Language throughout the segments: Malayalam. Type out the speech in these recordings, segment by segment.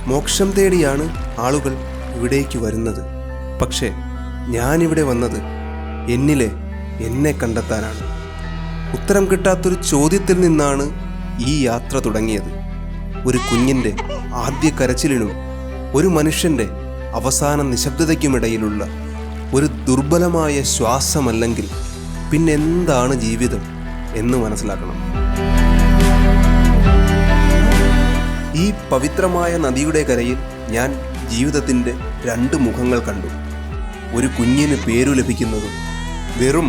മോക്ഷം തേടിയാണ് ആളുകൾ ഇവിടേക്ക് വരുന്നത്. പക്ഷേ ഞാനിവിടെ വന്നത് എന്നിലെ എന്നെ കണ്ടെത്താനാണ്. ഉത്തരം കിട്ടാത്തൊരു ചോദ്യത്തിൽ നിന്നാണ് ഈ യാത്ര തുടങ്ങിയത്. ഒരു കുഞ്ഞിൻ്റെ ആദ്യ കരച്ചിലിനും ഒരു മനുഷ്യൻ്റെ അവസാന നിശബ്ദതയ്ക്കുമിടയിലുള്ള ഒരു ദുർബലമായ ശ്വാസമല്ലെങ്കിൽ പിന്നെന്താണ് ജീവിതം എന്ന് മനസ്സിലാക്കണം. ഈ പവിത്രമായ നദിയുടെ കരയിൽ ഞാൻ ജീവിതത്തിൻ്റെ 2 മുഖങ്ങൾ കണ്ടു. ഒരു കുഞ്ഞിന് പേരു ലഭിക്കുന്നതും വെറും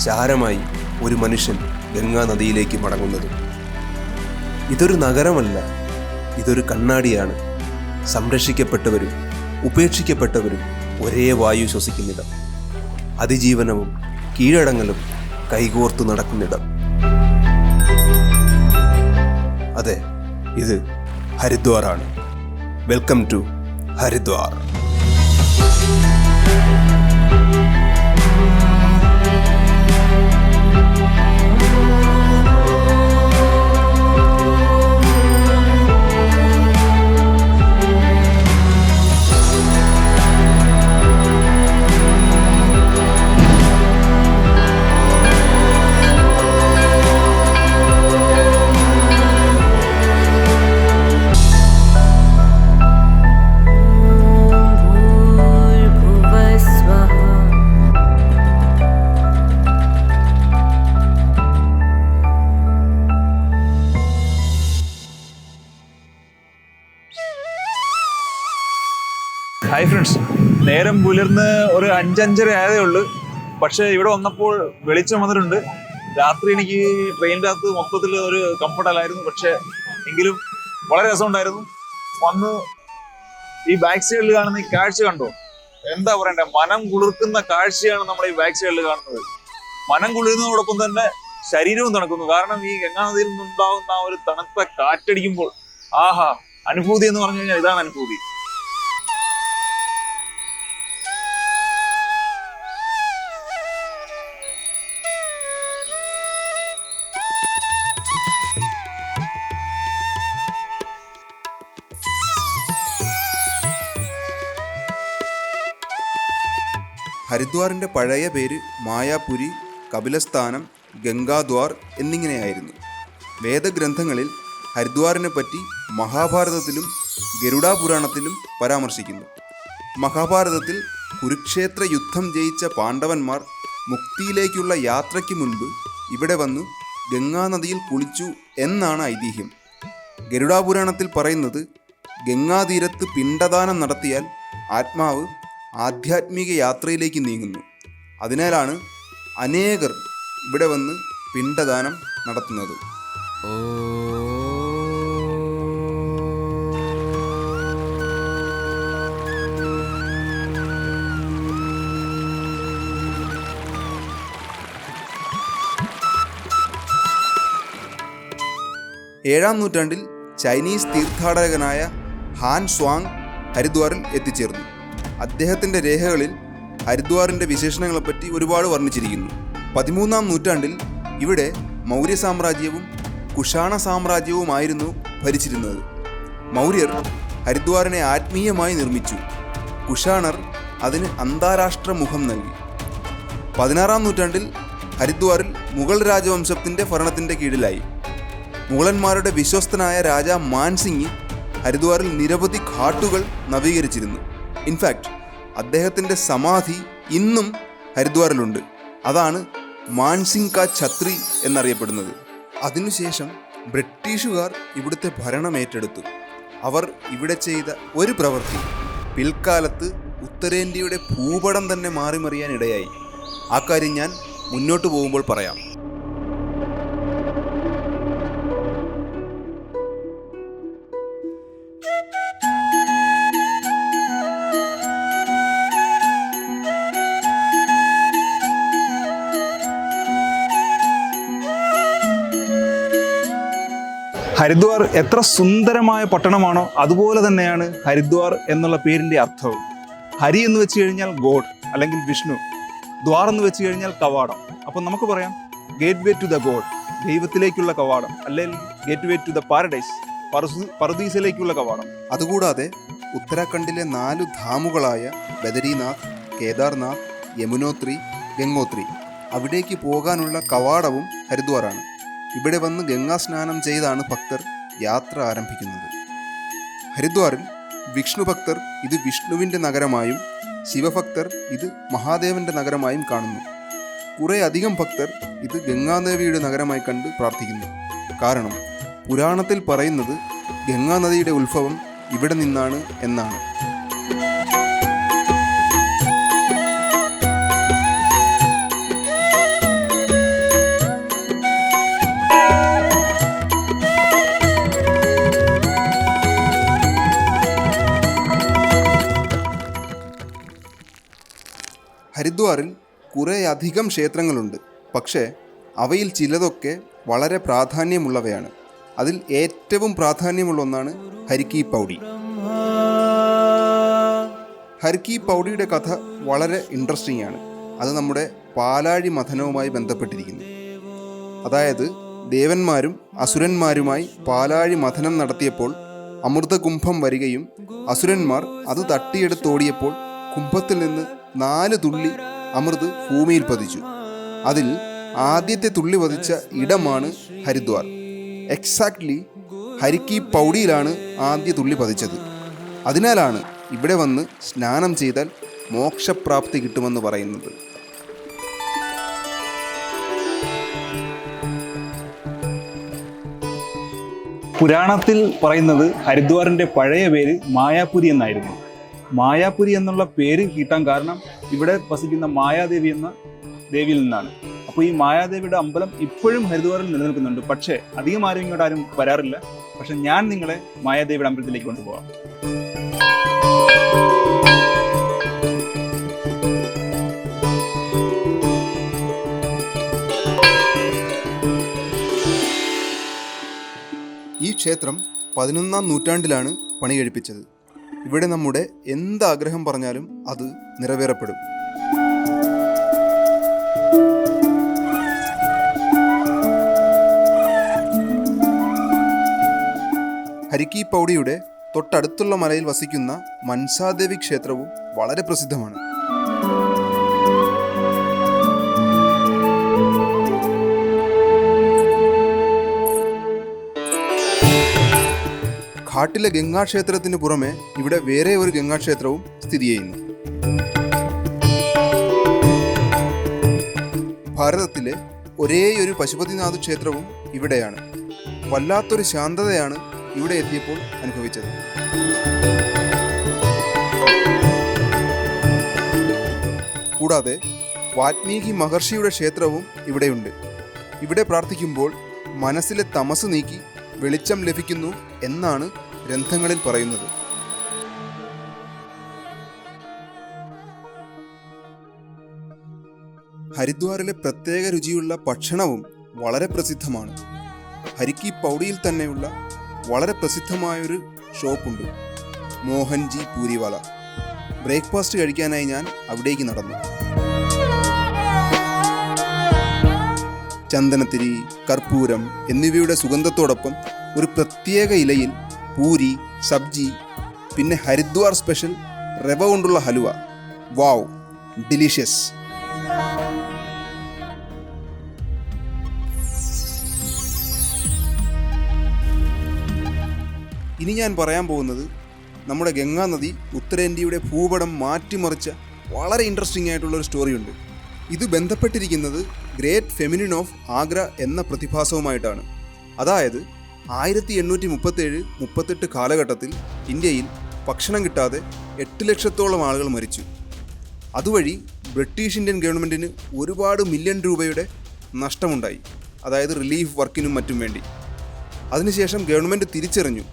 ചാരമായി ഒരു മനുഷ്യൻ ഗംഗാ നദിയിലേക്ക് മടങ്ങുന്നതും. ഇതൊരു നഗരമല്ല, ഇതൊരു കണ്ണാടിയാണ്. സംരക്ഷിക്കപ്പെട്ടവരും ഉപേക്ഷിക്കപ്പെട്ടവരും ഒരേ വായു ശ്വസിക്കുന്നിടം, അതിജീവനവും കീഴടങ്ങലും കൈകോർത്തു നടക്കുന്നിടം. അതെ, ഇത് ഹരിദ്വാറാണ്. Welcome to Haridwar. Hi friends, നേരം പുലർന്ന് ഒരു 5-5:30 ആയതേ ഉള്ളൂ. പക്ഷെ ഇവിടെ വന്നപ്പോൾ വെളിച്ചം വന്നിട്ടുണ്ട്. രാത്രി എനിക്ക് ട്രെയിനിൻ്റെ അകത്ത് മൊത്തത്തിൽ ഒരു കംഫർട്ടല്ലായിരുന്നു. പക്ഷെ എങ്കിലും വളരെ രസമുണ്ടായിരുന്നു. വന്ന് ഈ ബാക്ക് സൈഡിൽ കാണുന്ന ഈ കാഴ്ച കണ്ടോ? എന്താ പറയണ്ടേ, മനം കുളിർക്കുന്ന കാഴ്ചയാണ് നമ്മൾ ഈ ബാക്ക് സൈഡിൽ കാണുന്നത്. മനം കുളിരുന്നതോടൊപ്പം തന്നെ ശരീരവും തണുക്കുന്നു. കാരണം ഈ ഗംഗാനദിയിൽ നിന്നുണ്ടാകുന്ന ആ ഒരു തണുത്ത കാറ്റടിക്കുമ്പോൾ ആഹാ, അനുഭൂതി എന്ന് പറഞ്ഞു കഴിഞ്ഞാൽ ഇതാണ് അനുഭൂതി. ഹരിദ്വാറിൻ്റെ പഴയ പേര് മായാപുരി, കപിലസ്ഥാനം, ഗംഗാദ്വാർ എന്നിങ്ങനെയായിരുന്നു. വേദഗ്രന്ഥങ്ങളിൽ ഹരിദ്വാറിനെ പറ്റി മഹാഭാരതത്തിലും ഗരുഡാപുരാണത്തിലും പരാമർശിക്കുന്നു. മഹാഭാരതത്തിൽ കുരുക്ഷേത്ര യുദ്ധം ജയിച്ച പാണ്ഡവന്മാർ മുക്തിയിലേക്കുള്ള യാത്രയ്ക്ക് മുൻപ് ഇവിടെ വന്നു ഗംഗാനദിയിൽ കുളിച്ചു എന്നാണ് ഐതിഹ്യം. ഗരുഡാപുരാണത്തിൽ പറയുന്നത് ഗംഗാതീരത്ത് പിണ്ഡദാനം നടത്തിയാൽ ആത്മാവ് ആധ്യാത്മിക യാത്രയിലേക്ക് നീങ്ങുന്നു. അതിനാലാണ് അനേകർ ഇവിടെ വന്ന് പിണ്ഡദാനം നടത്തുന്നത്. ഏഴാം നൂറ്റാണ്ടിൽ ചൈനീസ് തീർത്ഥാടകനായ ഹാൻ സ്വാങ് ഹരിദ്വാറിൽ എത്തിച്ചേർന്നു. അദ്ദേഹത്തിൻ്റെ രേഖകളിൽ ഹരിദ്വാറിൻ്റെ വിശേഷണങ്ങളെപ്പറ്റി ഒരുപാട് വർണ്ണിച്ചിരിക്കുന്നു. 13-ാം നൂറ്റാണ്ടിൽ ഇവിടെ മൗര്യ സാമ്രാജ്യവും കുഷാണ സാമ്രാജ്യവുമായിരുന്നു ഭരിച്ചിരുന്നത്. മൗര്യർ ഹരിദ്വാറിനെ ആത്മീയമായി നിർമ്മിച്ചു. കുഷാണർ അതിന് അന്താരാഷ്ട്ര മുഖം നൽകി. 16-ാം നൂറ്റാണ്ടിൽ ഹരിദ്വാറിൽ മുഗൾ രാജവംശത്തിൻ്റെ ഭരണത്തിൻ്റെ കീഴിലായി. മുഗളന്മാരുടെ വിശ്വസ്തനായ രാജ മാൻസിംഗ് ഹരിദ്വാറിൽ നിരവധി ഘാട്ടുകൾ നവീകരിച്ചിരുന്നു. ഇൻഫാക്റ്റ് അദ്ദേഹത്തിൻ്റെ സമാധി ഇന്നും ഹരിദ്വാറിലുണ്ട്. അതാണ് മാൻസിംഗ് കാ ഛത്രി എന്നറിയപ്പെടുന്നത്. അതിനുശേഷം ബ്രിട്ടീഷുകാർ ഇവിടുത്തെ ഭരണം ഏറ്റെടുത്തു. അവർ ഇവിടെ ചെയ്ത ഒരു പ്രവൃത്തി പിൽക്കാലത്ത് ഉത്തരേന്ത്യയുടെ ഭൂപടം തന്നെ മാറിമറിയാൻ ഇടയായി. ആ കാര്യം ഞാൻ മുന്നോട്ട് പോകുമ്പോൾ പറയാം. ഹരിദ്വാർ എത്ര സുന്ദരമായ പട്ടണമാണോ അതുപോലെ തന്നെയാണ് ഹരിദ്വാർ എന്നുള്ള പേരിൻ്റെ അർത്ഥവും. ഹരി എന്ന് വെച്ച് കഴിഞ്ഞാൽ ഗോഡ് അല്ലെങ്കിൽ വിഷ്ണു, ദ്വാർ എന്ന് വെച്ച് കഴിഞ്ഞാൽ കവാടം. അപ്പം നമുക്ക് പറയാം gateway to the God, ദൈവത്തിലേക്കുള്ള കവാടം, അല്ലെങ്കിൽ gateway to the paradise, പറുദീസയിലേക്കുള്ള കവാടം. അതുകൂടാതെ ഉത്തരാഖണ്ഡിലെ 4 ധാമുകളായ ബദരീനാഥ്, കേദാർനാഥ്, യമുനോത്രി, ഗംഗോത്രി അവിടേക്ക് പോകാനുള്ള കവാടവും ഹരിദ്വാറാണ്. ഇവിടെ വന്ന് ഗംഗാ സ്നാനം ചെയ്താണ് ഭക്തർ യാത്ര ആരംഭിക്കുന്നത്. ഹരിദ്വാറിൽ വിഷ്ണു ഭക്തർ ഇത് വിഷ്ണുവിൻ്റെ നഗരമായും ശിവഭക്തർ ഇത് മഹാദേവന്റെ നഗരമായും കാണുന്നു. കുറേ അധികം ഭക്തർ ഇത് ഗംഗാദേവിയുടെ നഗരമായി കണ്ട് പ്രാർത്ഥിക്കുന്നു. കാരണം പുരാണത്തിൽ പറയുന്നത് ഗംഗാനദിയുടെ ഉത്ഭവം ഇവിടെ നിന്നാണ് എന്നാണ്. ഹരിദ്വാറിൽ കുറേ അധികം ക്ഷേത്രങ്ങളുണ്ട്. പക്ഷേ അവയിൽ ചിലതൊക്കെ വളരെ പ്രാധാന്യമുള്ളവയാണ്. അതിൽ ഏറ്റവും പ്രാധാന്യമുള്ള ഒന്നാണ് ഹരി കി പൗഡി. ഹരി കി പൗഡിയുടെ കഥ വളരെ ഇൻട്രസ്റ്റിംഗ് ആണ്. അത് നമ്മുടെ പാലാഴി മഥനവുമായി ബന്ധപ്പെട്ടിരിക്കുന്നു. അതായത് ദേവന്മാരും അസുരന്മാരുമായി പാലാഴി മഥനം നടത്തിയപ്പോൾ അമൃതകുംഭം വരികയും അസുരന്മാർ അത് തട്ടിയെടുത്തോടിയപ്പോൾ കുംഭത്തിൽ നിന്ന് 4 തുള്ളി അമൃത് ഭൂമിയിൽ പതിച്ചു. അതിൽ ആദ്യത്തെ തുള്ളി പതിച്ച ഇടമാണ് ഹരിദ്വാർ. എക്സാക്ട്ലി ഹരി കി പൗഡിയിലാണ് ആദ്യ തുള്ളി പതിച്ചത്. അതിനാലാണ് ഇവിടെ വന്ന് സ്നാനം ചെയ്താൽ മോക്ഷപ്രാപ്തി കിട്ടുമെന്ന് പറയുന്നത്. പുരാണത്തിൽ പറയുന്നത് ഹരിദ്വാറിൻ്റെ പഴയ പേര് മായാപുരി എന്നായിരുന്നു. മായാപുരി എന്നുള്ള പേര് കിട്ടാൻ കാരണം ഇവിടെ വസിക്കുന്ന മായാദേവി എന്ന ദേവിയിൽ നിന്നാണ്. അപ്പോൾ ഈ മായാദേവിയുടെ അമ്പലം ഇപ്പോഴും ഹരിദ്വാറിൽ നിലനിൽക്കുന്നുണ്ട്. പക്ഷേ അധികം ആരും ഇങ്ങോട്ട് ആരും വരാറില്ല. പക്ഷെ ഞാൻ നിങ്ങളെ മായാദേവിയുടെ അമ്പലത്തിലേക്ക് കൊണ്ടുപോകാം. ഈ ക്ഷേത്രം 11-ാം നൂറ്റാണ്ടിലാണ് പണി കഴിപ്പിച്ചത്. ഇവിടെ നമ്മുടെ എന്താഗ്രഹം പറഞ്ഞാലും അത് നിറവേറപ്പെടും. ഹരി കി പൗഡിയുടെ തൊട്ടടുത്തുള്ള മലയിൽ വസിക്കുന്ന മൻസാദേവി ക്ഷേത്രവും വളരെ പ്രസിദ്ധമാണ്. ഘാട്ടിലെ ഗംഗാക്ഷേത്രത്തിന് പുറമെ ഇവിടെ വേറെ ഒരു ഗംഗാക്ഷേത്രവും സ്ഥിതി ചെയ്യുന്നു. ഭാരതത്തിലെ ഒരേയൊരു പശുപതിനാഥ് ക്ഷേത്രവും ഇവിടെയാണ്. വല്ലാത്തൊരു ശാന്തതയാണ് ഇവിടെ എത്തിയപ്പോൾ അനുഭവിച്ചത്. കൂടാതെ വാൽമീകി മഹർഷിയുടെ ക്ഷേത്രവും ഇവിടെയുണ്ട്. ഇവിടെ പ്രാർത്ഥിക്കുമ്പോൾ മനസ്സിലെ തമസ് നീക്കി വെളിച്ചം ലഭിക്കുന്നു എന്നാണ് ഗ്രന്ഥങ്ങളിൽ പറയുന്നത്. ഹരിദ്വാറിലെ പ്രത്യേക രുചിയുള്ള ഭക്ഷണവും വളരെ പ്രസിദ്ധമാണ്. ഹരി കി പൗഡിയിൽ തന്നെയുള്ള വളരെ പ്രസിദ്ധമായൊരു ഷോപ്പുണ്ട്, മോഹൻജി പൂരിവാല. ബ്രേക്ക്ഫാസ്റ്റ് കഴിക്കാനായി ഞാൻ അവിടേക്ക് നടന്നു. ചന്ദനത്തിരി, കർപ്പൂരം എന്നിവയുടെ സുഗന്ധത്തോടൊപ്പം ഒരു പ്രത്യേക ഇലയിൽ പൂരി, സബ്ജി, പിന്നെ ഹരിദ്വാർ സ്പെഷ്യൽ റവ കൊണ്ടുള്ള ഹലുവ. വാവ്, ഡിലീഷ്യസ്. ഇനി ഞാൻ പറയാൻ പോകുന്നത് നമ്മുടെ ഗംഗാനദി ഉത്തരേന്ത്യയുടെ ഭൂപടം മാറ്റിമറിച്ച വളരെ ഇൻട്രസ്റ്റിംഗ് ആയിട്ടുള്ളൊരു സ്റ്റോറിയുണ്ട്. ഇത് ബന്ധപ്പെട്ടിരിക്കുന്നത് ഗ്രേറ്റ് ഫെമിനിൻ ഓഫ് ആഗ്ര എന്ന പ്രതിഭാസവുമായിട്ടാണ്. അതായത് 1837-38 കാലഘട്ടത്തിൽ ഇന്ത്യയിൽ ഭക്ഷണം കിട്ടാതെ 8 ലക്ഷത്തോളം ആളുകൾ മരിച്ചു. അതുവഴി ബ്രിട്ടീഷ് ഇന്ത്യൻ ഗവൺമെൻറ്റിന് ഒരുപാട് മില്യൺ രൂപയുടെ നഷ്ടമുണ്ടായി, അതായത് റിലീഫ് വർക്കിനും മറ്റും വേണ്ടി. അതിനുശേഷം ഗവൺമെൻറ് തിരിച്ചറിഞ്ഞു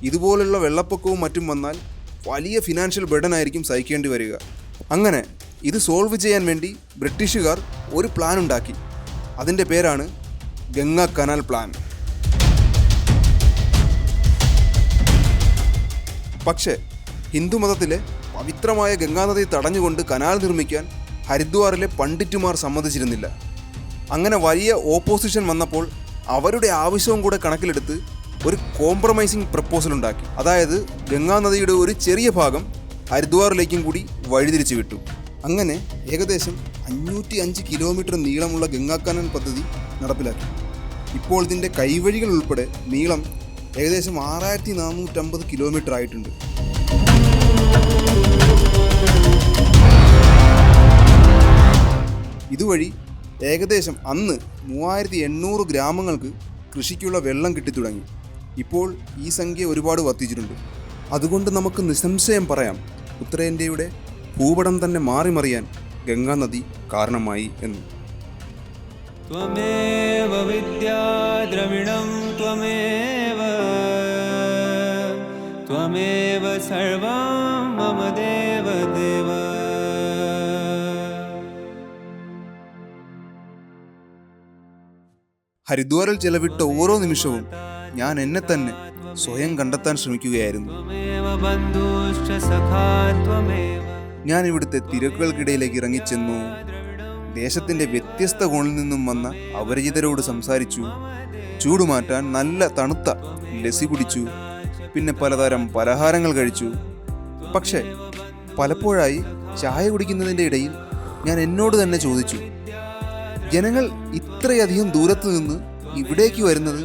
ഇതുപോലുള്ള വെള്ളപ്പൊക്കവും മറ്റും വന്നാൽ വലിയ ഫിനാൻഷ്യൽ ബർഡൻ ആയിരിക്കും സഹിക്കേണ്ടി വരിക. അങ്ങനെ ഇത് സോൾവ് ചെയ്യാൻ വേണ്ടി ബ്രിട്ടീഷുകാർ ഒരു പ്ലാൻ ഉണ്ടാക്കി. അതിൻ്റെ പേരാണ് ഗംഗ കനാൽ പ്ലാൻ. പക്ഷേ ഹിന്ദുമതത്തിലെ പവിത്രമായ ഗംഗാനദി തടഞ്ഞുകൊണ്ട് കനാൽ നിർമ്മിക്കാൻ ഹരിദ്വാറിലെ പണ്ഡിറ്റുമാർ സമ്മതിച്ചിരുന്നില്ല. അങ്ങനെ വലിയ ഓപ്പോസിഷൻ വന്നപ്പോൾ അവരുടെ ആവശ്യവും കൂടെ കണക്കിലെടുത്ത് ഒരു കോംപ്രമൈസിങ് പ്രപ്പോസൽ ഉണ്ടാക്കി. അതായത് ഗംഗാ നദിയുടെ ഒരു ചെറിയ ഭാഗം ഹരിദ്വാറിലേക്കും കൂടി വഴിതിരിച്ചു വിട്ടു. അങ്ങനെ ഏകദേശം 505 കിലോമീറ്റർ നീളമുള്ള ഗംഗാ കനാൽ പദ്ധതി നടപ്പിലാക്കി. ഇപ്പോൾ ഇതിൻ്റെ കൈവഴികൾ ഉൾപ്പെടെ നീളം ഏകദേശം 6450 കിലോമീറ്റർ ആയിട്ടുണ്ട്. ഇതുവഴി ഏകദേശം അന്ന് 3800 ഗ്രാമങ്ങൾക്ക് കൃഷിക്കുള്ള വെള്ളം കിട്ടിത്തുടങ്ങി. ഇപ്പോൾ ഈ സംഖ്യ ഒരുപാട് വർദ്ധിച്ചിട്ടുണ്ട്. അതുകൊണ്ട് നമുക്ക് നിസ്സംശയം പറയാം, ഉത്തരേന്ത്യയുടെ ഭൂപടം തന്നെ മാറിമറിയാൻ ഗംഗാ നദി കാരണമായി എന്ന്. ത്വമേവ വിദ്യാ ദ്രവിണം ത്വമേവ ത്വമേവ സർവം മമ ദേവദേവ. ഹരിദ്വാറിൽ ചെലവിട്ട ഓരോ നിമിഷവും ഞാൻ എന്നെ തന്നെ സ്വയം കണ്ടെത്താൻ ശ്രമിക്കുകയായിരുന്നു. ത്വമേവ ബന്ധുശ്ച സഖാ ത്വമേവ. ഞാൻ ഇവിടുത്തെ തിരക്കുകൾക്കിടയിലേക്ക് ഇറങ്ങിച്ചെന്നു. ദേശത്തിൻ്റെ വ്യത്യസ്ത കോണിൽ നിന്നും വന്ന അപരിചിതരോട് സംസാരിച്ചു. ചൂടുമാറ്റാൻ നല്ല തണുത്ത ലസ്സി കുടിച്ചു. പിന്നെ പലതരം പലഹാരങ്ങൾ കഴിച്ചു. പക്ഷേ പലപ്പോഴായി ചായ കുടിക്കുന്നതിൻ്റെ ഇടയിൽ ഞാൻ എന്നോട് തന്നെ ചോദിച്ചു, ജനങ്ങൾ ഇത്രയധികം ദൂരത്തു നിന്ന് ഇവിടേക്ക് വരുന്നത്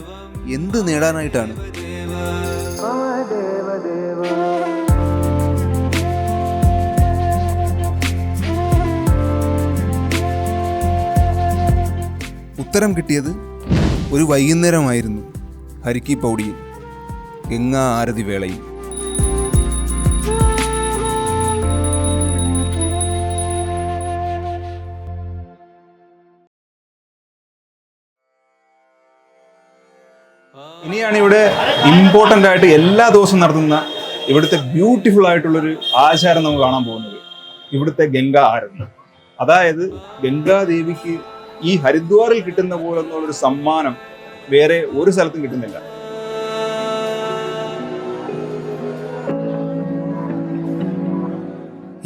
എന്ത് നേടാനായിട്ടാണ്? ഉത്തരം കിട്ടിയത് ഒരു വൈകുന്നേരമായിരുന്നു. ഹരിക്കി പൗഡിയിൽ ഗംഗാ ആരതി വേളയിൽ. ഇനിയാണ് ഇവിടെ ഇമ്പോർട്ടൻ്റ് ആയിട്ട് എല്ലാ ദിവസവും നടത്തുന്ന ഇവിടുത്തെ ബ്യൂട്ടിഫുൾ ആയിട്ടുള്ളൊരു ആചാരം നമുക്ക് കാണാൻ പോകുന്നത്. ഇവിടുത്തെ ഗംഗാ ആരതി. അതായത് ഗംഗാദേവിക്ക് ഈ ഹരിദ്വാറിൽ കിട്ടുന്ന പോലെന്നുള്ളൊരു സമ്മാനം വേറെ ഒരു സ്ഥലത്തും കിട്ടുന്നില്ല.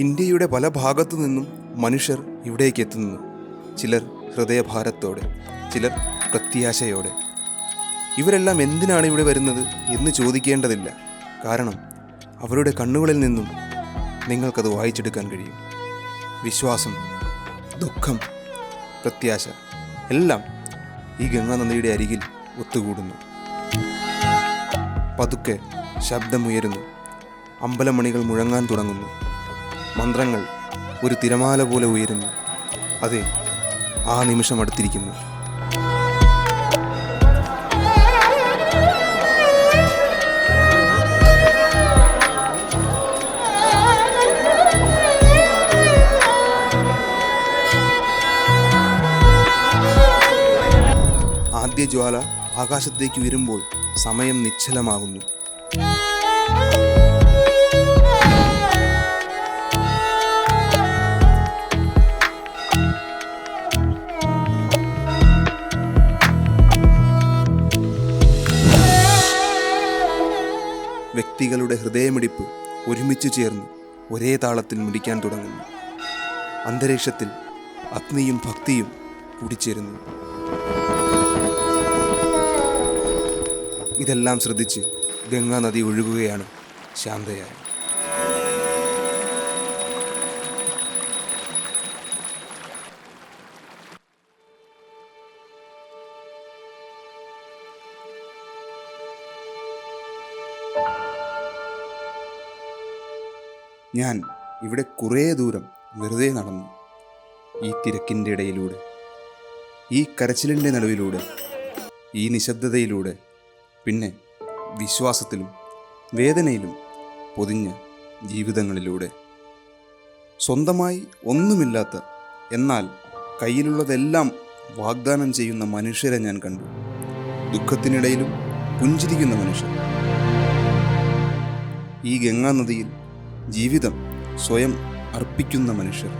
ഇന്ത്യയുടെ പല ഭാഗത്തു നിന്നും മനുഷ്യർ ഇവിടേക്ക് എത്തുന്നു. ചിലർ ഹൃദയഭാരത്തോടെ, ചിലർ പ്രത്യാശയോടെ. ഇവരെല്ലാം എന്തിനാണ് ഇവിടെ വരുന്നത് എന്ന് ചോദിക്കേണ്ടതില്ല. കാരണം അവരുടെ കണ്ണുകളിൽ നിന്നും നിങ്ങൾക്കത് വായിച്ചെടുക്കാൻ കഴിയും. വിശ്വാസം, ദുഃഖം, പ്രത്യാശ എല്ലാം ഈ ഗംഗാനദിയുടെ അരികിൽ ഒത്തുകൂടുന്നു. പതുക്കെ ശബ്ദമുയരുന്നു. അമ്പലമണികൾ മുഴങ്ങാൻ തുടങ്ങുന്നു. മന്ത്രങ്ങൾ ഒരു തിരമാല പോലെ ഉയരുന്നു. അതെ, ആ നിമിഷം അടുത്തിരിക്കുന്നു. ആദ്യ ജ്വാല ആകാശത്തേക്ക് ഉയരുമ്പോൾ സമയം നിശ്ചലമാകുന്നു. വ്യക്തികളുടെ ഹൃദയമിടിപ്പ് ഒരുമിച്ച് ചേർന്ന് ഒരേ താളത്തിൽ മിടിക്കാൻ തുടങ്ങുന്നു. അന്തരീക്ഷത്തിൽ അഗ്നിയും ഭക്തിയും കൂടിച്ചേരുന്നു. ഇതെല്ലാം ശ്രദ്ധിച്ച് ഗംഗാ നദി ഒഴുകുകയാണ് ശാന്തയായി. ഞാൻ ഇവിടെ കുറേ ദൂരം വെറുതെ നടന്നു. ഈ തിരക്കിൻ്റെ ഇടയിലൂടെ, ഈ കരച്ചിലിൻ്റെ നടുവിലൂടെ, ഈ നിശബ്ദതയിലൂടെ, പിന്നെ വിശ്വാസത്തിലും വേദനയിലും പൊതിഞ്ഞ ജീവിതങ്ങളിലൂടെ. സ്വന്തമായി ഒന്നുമില്ലാത്ത, എന്നാൽ കയ്യിലുള്ളതെല്ലാം വാഗ്ദാനം ചെയ്യുന്ന മനുഷ്യരെ ഞാൻ കണ്ടു. ദുഃഖത്തിനിടയിലും പുഞ്ചിരിക്കുന്ന മനുഷ്യർ. ഈ ഗംഗാ നദിയിൽ ജീവിതം സ്വയം അർപ്പിക്കുന്ന മനുഷ്യർ.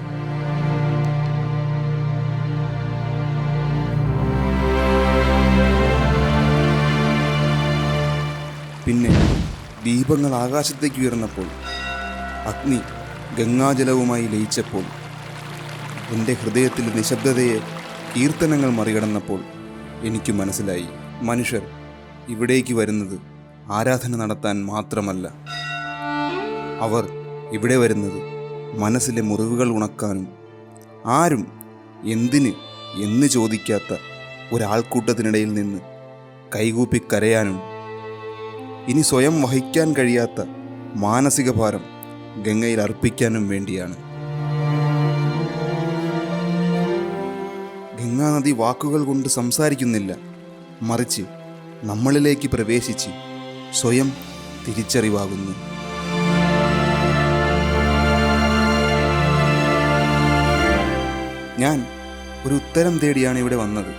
പിന്നെ ദീപങ്ങൾ ആകാശത്തേക്ക് ഉയർന്നപ്പോൾ, അഗ്നി ഗംഗാജലവുമായി ലയിച്ചപ്പോൾ, എൻ്റെ ഹൃദയത്തിലെ നിശബ്ദതയെ കീർത്തനങ്ങൾ മറികടന്നപ്പോൾ എനിക്ക് മനസ്സിലായി, മനുഷ്യർ ഇവിടേക്ക് വരുന്നത് ആരാധന നടത്താൻ മാത്രമല്ല. അവർ ഇവിടെ വരുന്നത് മനസ്സിലെ മുറിവുകൾ ഉണക്കാനും ആരും എന്തിന് എന്ന് ചോദിക്കാത്ത ഒരാൾക്കൂട്ടത്തിനിടയിൽ നിന്ന് കൈകൂപ്പി കരയാനും ഇനി സ്വയം വഹിക്കാൻ കഴിയാത്ത മാനസിക ഭാരം ഗംഗയിൽ അർപ്പിക്കാനും വേണ്ടിയാണ്. ഗംഗാനദി വാക്കുകൾ കൊണ്ട് സംസാരിക്കുന്നില്ല, മറിച്ച് നമ്മളിലേക്ക് പ്രവേശിച്ച് സ്വയം തിരിച്ചറിവാകുന്നു. ഞാൻ ഒരു ഉത്തരം തേടിയാണ് ഇവിടെ വന്നത്.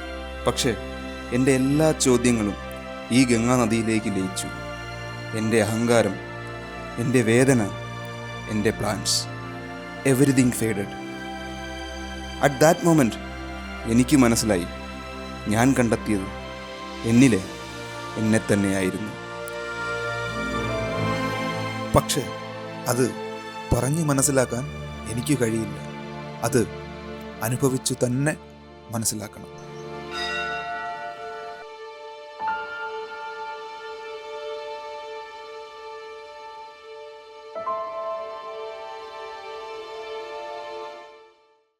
പക്ഷേ എൻ്റെ എല്ലാ ചോദ്യങ്ങളും ഈ ഗംഗാനദിയിലേക്ക് ലയിച്ചു. എൻ്റെ അഹങ്കാരം, എൻ്റെ വേദന, എൻ്റെ plans, everything faded. At that moment എനിക്ക് മനസ്സിലായി, ഞാൻ കണ്ടെത്തിയത് എന്നിലെ എന്നെ തന്നെയായിരുന്നു. പക്ഷേ അത് പറഞ്ഞു മനസ്സിലാക്കാൻ എനിക്ക് കഴിയില്ല. അത് അനുഭവിച്ചു തന്നെ മനസ്സിലാക്കണം.